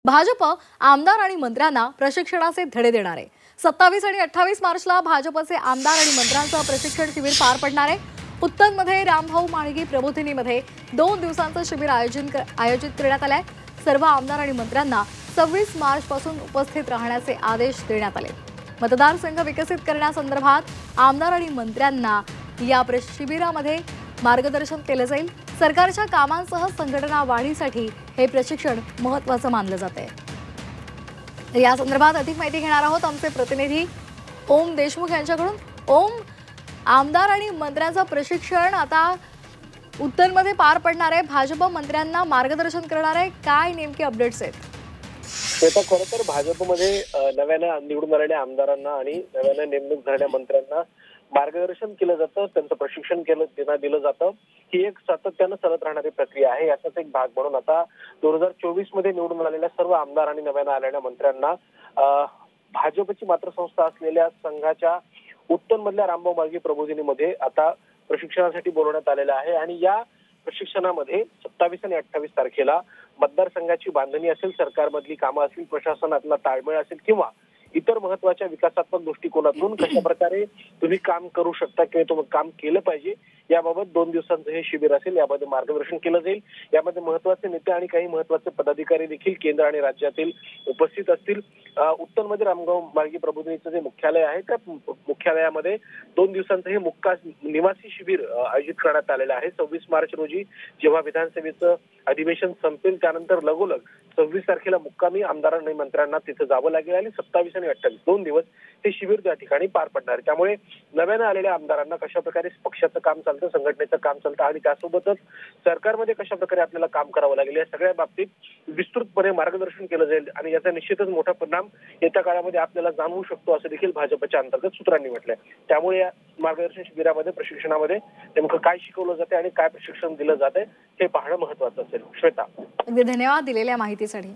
भाजप आमदार आणि मंत्र्यांना प्रशिक्षणाचे धडे देणार आहे। 27 आणि 28 मार्चला भाजपचे आमदार आणि मंत्र्यांचं प्रशिक्षण शिबिर पार पडणार आहे। उत्तनमध्ये रामभाऊ म्हाळगी प्रबोधिनीमध्ये 2 दिवसांचं शिबिर आयोजित करण्यात आलंय। सर्व आमदार आणि मंत्र्यांना 26 मार्च पासून उपस्थित राहण्याचे आदेश देण्यात आले। मतदारसंघ विकसित करण्यासंदर्भात आमदार आणि मंत्र्यांना या शिबिरामध्ये मार्गदर्शन केले जाईल। सरकारच्या कामांसह संघटना वाढीसाठी हे प्रशिक्षण महत्त्वाचं मानलं जाते। या संदर्भात अधिक माहिती घेणार आहोत आमचे प्रतिनिधी ओम देशमुख यांच्याकडून। ओम, आमदार आणि मंत्र्यांचं प्रशिक्षण आता उत्तरमध्ये पार पडणार आहे। भाजप मंत्र्यांना मार्गदर्शन करणार आहे, काय नेमके अपडेट्स आहेत? खरं तर भाजपमध्ये नव्याने निवडून आलेल्या आमदारांना आणि नव्याने नेमणूक झालेल्या मंत्र्यांना मार्गदर्शन केलं जातं, त्यांचं प्रशिक्षण दिलं जातं। ही एक सातत्यानं चालत राहणारी प्रक्रिया आहे। याचाच एक भाग म्हणून आता 2024 मध्ये निवडून आलेल्या सर्व आमदार आणि नव्याने आलेल्या मंत्र्यांना भाजपची मातृसंस्था असलेल्या संघाच्या उत्तनमधल्या रामभाऊ म्हाळगी प्रबोधिनीमध्ये आता प्रशिक्षणासाठी बोलवण्यात आलेलं आहे। आणि या प्रशिक्षणामध्ये 27 आणि 28 तारखेला मतदारसंघाची बांधणी असेल, सरकारमधली कामं असतील, प्रशासनातला ताळमेळ असेल किंवा इतर महत्त्वाच्या विकासात्मक दृष्टिकोनातून कशा प्रकारे तुम्ही काम करू शकता किंवा तुम्ही काम केलं पाहिजे याबाबत 2 दिवसांचं हे शिबिर असेल। यामध्ये मार्गदर्शन केलं जाईल। यामध्ये महत्त्वाचे नेते आणि काही महत्त्वाचे पदाधिकारी देखील केंद्र आणि राज्यातील उपस्थित असतील। उत्तरमध्ये रामभाऊ म्हाळगी प्रबोधिनीचं जे मुख्यालय आहे त्या मुख्यालयामध्ये 2 दिवसांचं हे निवासी शिबिर आयोजित करण्यात आलेलं आहे। 26 मार्च रोजी जेव्हा विधानसभेचं अधिवेशन संपेल त्यानंतर लगोलग 26 तारखेला मुक्कामी आमदारांना आणि मंत्र्यांना तिथे जावं लागेल आणि 27 आणि 28 2 दिवस हे शिबिर त्या ठिकाणी पार पडणार आहे। त्यामुळे नव्याने आलेल्या आमदारांना कशा प्रकारे पक्षाचं काम चालतं, संघटनेचं काम चालतं आणि त्यासोबतच सरकारमध्ये कशा प्रकारे आपल्याला काम करावं लागेल या सगळ्या बाबतीत विस्तृतपणे मार्गदर्शन केलं जाईल आणि याचा निश्चितच मोठा परिणाम येत्या काळामध्ये आपल्याला जाणवू शकतो असं देखील भाजपच्या अंतर्गत सूत्रांनी म्हटलंय। त्यामुळे या मार्गदर्शन शिबिरामध्ये प्रशिक्षणामध्ये नेमकं काय शिकवलं जाते आणि काय प्रशिक्षण दिलं जाते हे पाहणं महत्त्वाचं असेल। श्वेता, धन्यवाद दिलेल्या माहितीसाठी।